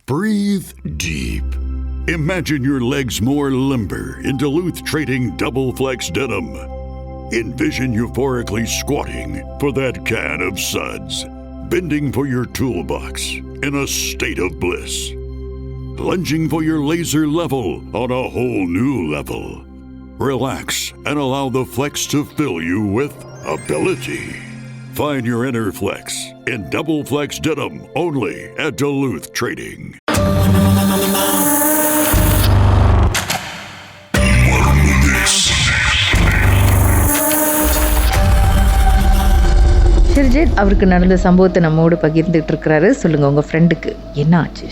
Breathe deep. Imagine your legs more limber in Duluth Trading Double Flex Denim. Envision euphorically squatting for that can of suds, bending for your toolbox in a state of bliss, lunging for your laser level on a whole new level. Relax and allow the flex to fill you with ability. Find your inner flex in Double Flex Denim only at Duluth Trading. ஷிர்ஜித் அவருக்கு நடந்த சம்பவத்தை நம்மோடு பகிர்ந்துட்டு இருக்கிறாரு. சொல்லுங்க, உங்க ஃப்ரெண்டுக்கு என்ன ஆச்சு?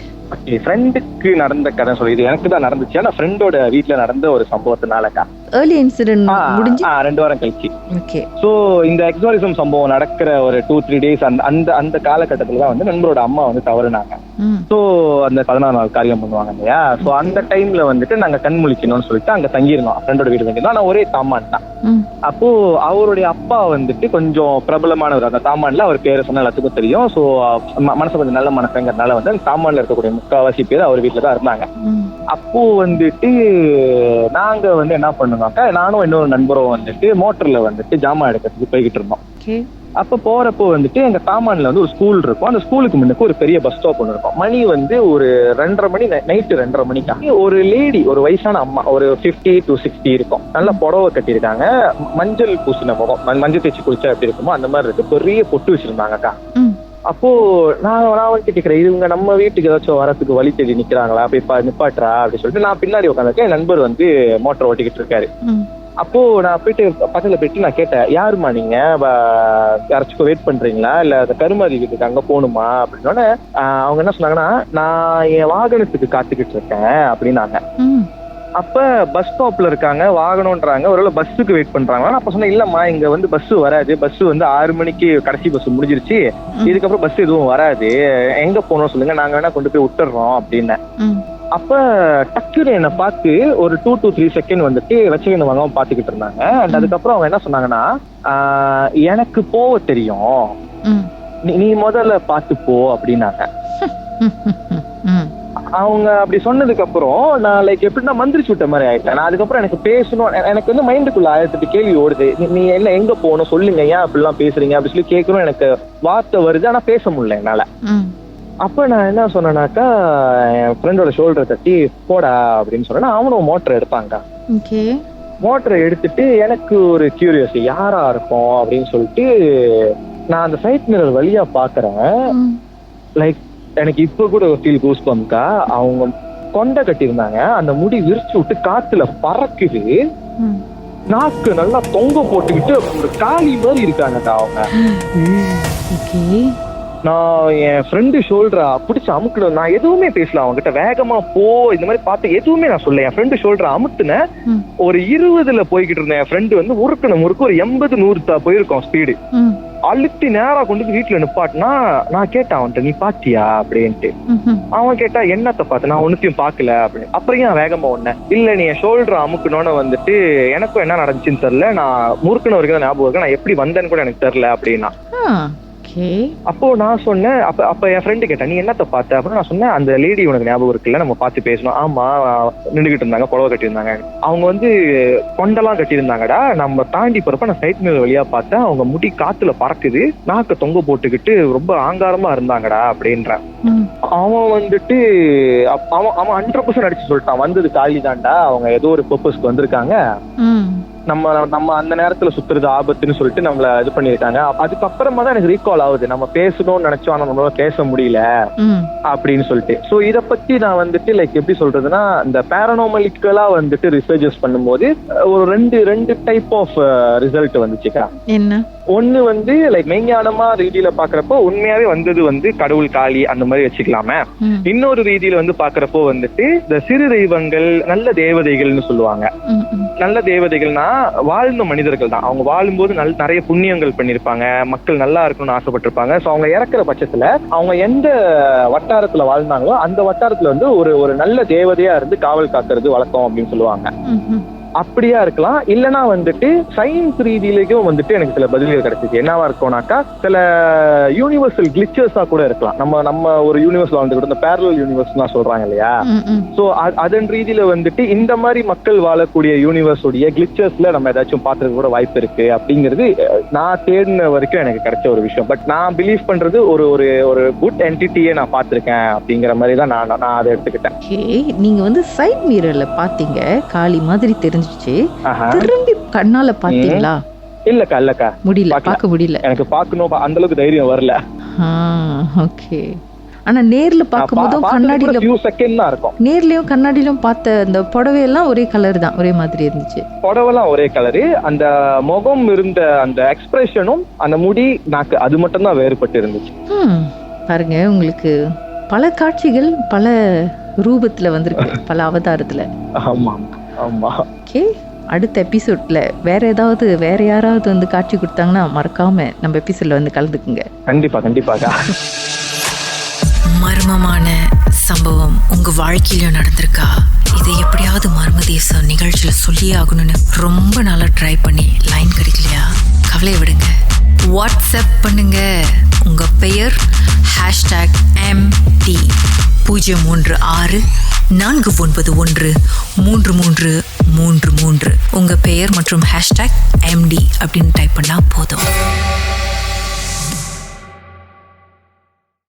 ஃப்ரெண்டுக்கு நடந்த கதை சொல்லி, இது எனக்கு தான் நடந்துச்சு. ஆனா ஃப்ரெண்டோட வீட்டுல நடந்த ஒரு சம்பவத்தினாலக்கா ஏர்லி இன்சிடென்ட் முடிஞ்சு 2 வாரம் கழிச்சு. ஓகே. சோ இந்த எக்ஸாரிசம் சம்பவம் நடக்கிற ஒரு 2-3 டேஸ் அந்த காலகட்டத்துல தான் வந்து நண்பரோட அம்மா வந்து தவறுனாங்க. சோ அந்த 14 நாள் காரியம் பண்ணுவாங்க இல்லையா. சோ அந்த டைம்ல வந்துட்டு நாங்க கண் முழிக்கணும்னு சொல்லிட்டு அங்க தங்கியிருந்தோம். ஃப்ரெண்டோட வீடு தங்கியிருந்தோம். ஆனா ஒரே தாமான் தான். அப்போ அவருடைய அப்பா வந்துட்டு கொஞ்சம் பிரபலமானவர். அந்த தாமான்ல அவர் பேரை சொன்னா எல்லாத்துக்கும் தெரியும். சோ மனசு கொஞ்சம் நல்ல மனசுங்கிறதுனால வந்து அந்த தாமான்ல இருக்கக்கூடிய முக்காவாசி பேர் அவர் வீட்டுல தான் இருந்தாங்க. அப்போ வந்துட்டு நாங்க வந்து என்ன பண்ணுவாங்க, நானும் இன்னொரு நண்பரும் வந்துட்டு மோட்டர்ல வந்துட்டு ஜாமான் எடுக்கிறதுக்கு போய்கிட்டு இருந்தோம். அப்ப போறப்போ வந்துட்டு எங்க தாமான்ல வந்து ஒரு ஸ்கூல் இருக்கும். அந்த ஸ்கூலுக்கு முன்னுக்கு ஒரு பெரிய பஸ் ஸ்டாப் ஒன்று இருக்கும். மணி வந்து ஒரு 2:30 மணி, நைட்டு 2:30 மணிக்கு ஒரு லேடி, ஒரு வயசான அம்மா, ஒரு 50 to 60 இருக்கும். நல்லா புடவை கட்டியிருக்காங்க, மஞ்சள் பூசின முகம், மஞ்சள் தேய்ச்சி குளிச்சா எப்படி இருக்குமோ அந்த மாதிரி இருக்கு. பெரிய பொட்டு வச்சிருந்தாங்கக்கா. அப்போ நான் வந்து கேட்கிறேன், இவங்க நம்ம வீட்டுக்கு ஏதாச்சும் வரத்துக்கு வழி தேடி நிக்கிறாங்களா, போய் நிப்பாட்டுறா அப்படின்னு சொல்லிட்டு நான் பின்னாடி உட்காந்துருக்கேன். என் நண்பர் வந்து மோட்டர் ஓட்டிக்கிட்டு இருக்காரு. அப்போ நான் போயிட்டு பக்கத்துல போயிட்டு நான் கேட்டேன், யாருமா நீங்க, யாராச்சும் வெயிட் பண்றீங்களா, இல்ல அந்த கருமாதி வீட்டுக்கு அங்க போகணுமா அப்படின்னோடனே அவங்க என்ன சொன்னாங்கன்னா, நான் என் வாகனத்துக்கு காத்துக்கிட்டு இருக்கேன் அப்படின்னாங்க. அப்ப பஸ் ஸ்டாப்ல இருக்காங்க, வாகனம்ன்றாங்க, ஒருவேளை பஸ்ஸுக்கு வெயிட் பண்றாங்க. அப்ப சொன்னா, இல்லம்மா இங்க வந்து பஸ் வராது, பஸ் வந்து 6 மணிக்கு கடைசி பஸ் முடிஞ்சிருச்சு, இதுக்கப்புறம் பஸ் எதுவும் வராது, எங்க போகணும் சொல்லுங்க, நாங்க வேணா கொண்டு போய் விட்டுறோம் அப்படின்னு. அப்ப டக்குன்னு என்னை பார்த்து ஒரு 2 to 3 செகண்ட் வந்துட்டு வச்சுக்கணும் வாங்க பாத்துக்கிட்டு இருந்தாங்க. அண்ட் அதுக்கப்புறம் அவங்க என்ன சொன்னாங்கன்னா, எனக்கு போக தெரியும், நீ முதல்ல பாத்து போ அப்படின்னாங்க. அவங்க அப்படி சொன்னதுக்கு அப்புறம் நான் லைக் எப்படின்னா மந்திரிச்சு விட்ட மாதிரி ஆயிட்டேன். நான் அதுக்கப்புறம் எனக்கு பேசணும், எனக்கு வந்து மைண்டுக்குள்ள 1008 கேள்வி ஓடுது. நீ என்ன எங்க போகணும் சொல்லுங்க, ஏன் அப்படிலாம் பேசுறீங்க அப்படி சொல்லி கேட்கணும், எனக்கு வார்த்தை வருது, ஆனா பேச முடியல என்னால. அப்ப நான் என்ன சொன்னேன்னாக்கா, என் ஃப்ரெண்டோட ஷோல்டரை தட்டி போடா அப்படின்னு சொன்னா, அவனும் மோட்டர் எடுப்பாங்க. மோட்டரை எடுத்துட்டு எனக்கு ஒரு கியூரியாசிட்டி, யாரா இருக்கும் அப்படின்னு சொல்லிட்டு நான் அந்த சைட் மிரர் வழியா பாக்குறேன். லைக் எனக்கு இப்ப கூட ஒரு ஃபீல் கூஸ் பம்ப்கா. அவங்க கொண்டை கட்டியிருந்தாங்க, அந்த முடி விரிச்சு விட்டு காத்துல பறக்குது, நாக்கு நல்லா தொங்க போட்டுக்கிட்டு ஒரு காளி மாதிரி இருக்காங்கக்கா அவங்க. நான் என் ஃப்ரெண்டு ஷோல்டரா பிடிச்சி அமுக்கணும், நான் எதுவுமே பேசல அவங்க கிட்ட, வேகமா போ இந்த மாதிரி பார்த்து எதுவுமே நான் சொல்ல. என் ஃப்ரெண்டு ஷோல்டரா அமுத்துனேன். ஒரு 20ல போய்கிட்டு இருந்தேன். என் ஃப்ரெண்டு வந்து முறுக்கு ஒரு 80-100 போயிருக்கோம் ஸ்பீடு. அழுத்தி நேரா கொண்டு வீட்டுல நிப்பாட்டினா, நான் கேட்டேன் அவன்கிட்ட, நீ பாத்தியா அப்படின்ட்டு. அவன் கேட்டா, என்னத்த பார்த்து, நான் ஒன்னுத்தையும் பாக்கல அப்படின்னு. அப்புறம் ஏன் வேகமா ஒண்ணு இல்ல, நீ ஷோல்டர் அமுக்கணும்னு வந்துட்டு எனக்கும் என்ன நடந்துச்சுன்னு தெரியல, நான் முறுக்குன வரைக்கும் ஞாபகம் இருக்கு, நான் எப்படி வந்தேன்னு கூட எனக்கு தெரியல அப்படின்னா. அப்போ நான் சொன்னேன், அப்ப என் ஃப்ரெண்டு கேட்டா, நீ என்னத்த பார்த்த அப்படின்னு. நான் சொன்னேன், அந்த லேடி உனக்கு ஞாபகம் இருக்குல்ல, நம்ம பார்த்து பேசணும். ஆமா, நின்றுகிட்டு இருந்தாங்க, புடவை கட்டியிருந்தாங்க, அவங்க வந்து கொண்டெல்லாம் கட்டியிருந்தாங்கடா, நம்ம தாண்டி போறப்ப நான் சைட் மிரர் வழியா பார்த்தேன், அவங்க முடி காத்துல பறக்குது, நாக்க தொங்க போட்டுக்கிட்டு ரொம்ப ஆங்காரமா இருந்தாங்கடா அப்படின்றான். அவன் வந்துட்டு அவன் 100% அடிச்சு சொல்லிட்டான், வந்தது காலி தான்டா, அவங்க ஏதோ ஒரு பர்பஸ்க்கு வந்திருக்காங்க, நம்ம அந்த நேரத்துல சுத்துறது ஆபத்துன்னு சொல்லிட்டு நம்மள இது பண்ணிருக்காங்க. அதுக்கப்புறமா தான் எனக்கு ரீகால் ஆகுது, நம்ம பேசணும்னு நினைச்சோம் ஆனா நம்மளால பேச முடியல அப்படின்னு சொல்லிட்டு. சோ இத பத்தி நான் வந்துட்டு லைக் எப்படி சொல்றதுன்னா, இந்த பேரனாமலிக்கலா வந்துட்டு ரிசர்ச்சஸ் பண்ணும்போது ஒரு ரெண்டு டைப் ஆஃப் ரிசல்ட் வந்துச்சுக்கா. என்ன ஒண்ணு வந்து லைக் மெய்ஞானமா ரீதியில பாக்குறப்போ உண்மையாவே வந்தது வந்து கடவுள், காளி அந்த மாதிரி வச்சுக்கலாமே. இன்னொரு ரீதியில வந்து பாக்குறப்போ வந்துட்டு இந்த சிறு தெய்வங்கள், நல்ல தேவதைகள்னு சொல்லுவாங்க. நல்ல தேவதைகள்னா வாழ்ந்த மனிதர்கள் தான். அவங்க வாழும்போது நிறைய புண்ணியங்கள் பண்ணிருப்பாங்க, மக்கள் நல்லா இருக்கணும்னு ஆசைப்பட்டிருப்பாங்க. சோ அவங்க இறக்குற பட்சத்துல அவங்க எந்த வட்டாரத்துல வாழ்ந்தாங்களோ அந்த வட்டாரத்துல வந்து ஒரு நல்ல தேவதையா இருந்து காவல் காக்குறது வழக்கம் அப்படின்னு சொல்லுவாங்க. அப்படியா இருக்கலாம், இல்லைன்னா வந்துட்டு சயின்ஸ் ரீதியிலேயும் வந்துட்டு எனக்கு சில பதில்கள் கிடைச்சிச்சு. என்னவா இருக்கும்னாக்கா சில யூனிவர்சல் கிளிச்சர்ஸா கூட இருக்கலாம். நம்ம ஒரு யூனிவர்ஸ் வாழ்ந்துக்கிட்டு இந்த பேரலல் யூனிவர்ஸ் சொல்றாங்க இல்லையா, சோ அதன் ரீதியில வந்துட்டு இந்த மாதிரி மக்கள் வாழக்கூடிய யூனிவர்ஸ் உடைய கிளிச்சர்ஸ்ல நம்ம ஏதாச்சும் பார்த்துக்க கூட வாய்ப்பு இருக்கு அப்படிங்கிறது நான் தேடின வரைக்கும் எனக்கு கிடைச்ச ஒரு விஷயம். பட் நான் பிலீவ் பண்றது ஒரு ஒரு குட் என்டிட்டியை நான் பார்த்திருக்கேன் அப்படிங்கிற மாதிரி தான் நான் அதை எடுத்துக்கிட்டேன். நீங்க வந்து சைட் மிரர்ல பாத்தீங்க, காளி மாதிரி தெரிஞ்சிச்சு, திரும்பி கண்ணால பாத்தீங்களா? இல்லக்கா முடியல, பார்க்க முடியல. எனக்கு பார்க்கணும் அந்த அளவுக்கு தைரியம் வரல. ஓகே. ஆனா நேர்ல பார்க்கும்போதும் கண்ணாடியில few second தான் இருக்கும். நேர்லயும் கண்ணாடியிலும் பார்த்த அந்த புடவை எல்லாம் ஒரே கலர் தான், ஒரே மாதிரி இருந்துச்சு. புடவெல்லாம் ஒரே கலரு, அந்த முகம் இருந்த அந்த எக்ஸ்பிரஷனும் அந்த முடி நாக்கு அது மட்டும் தான் வேறுபட்டு இருந்துச்சு. பாருங்க, உங்களுக்கு பல காட்சிகள் பல ரூபத்துல வந்திருக்கு, பல அவதாரத்துல. ஆமா ஆமா. ஓகே, அடுத்த எபிசோட்ல வேற யாராவது வந்து காட்சி கொடுத்தாங்கன்னா மறக்காம நம்ம எபிசோட்ல வந்து கலந்துக்குங்க. கண்டிப்பாக. மர்மமான சம்பவம் உங்க வாழ்க்கையிலும் நடந்திருக்கா? இதை எப்படியாவது மர்ம தேசம் நிகழ்ச்சியில சொல்லியே ஆகணும்னு ரொம்ப நாளா ட்ரை பண்ணி லைன் கிடைக்கலையா? கவலை விடுங்க, வாட்ஸ்அப் பண்ணுங்க. உங்க பெயர் #MD 036 491 3333. உங்க பெயர் மற்றும் #MD அப்படின்னு டைப் பண்ணா போதும்.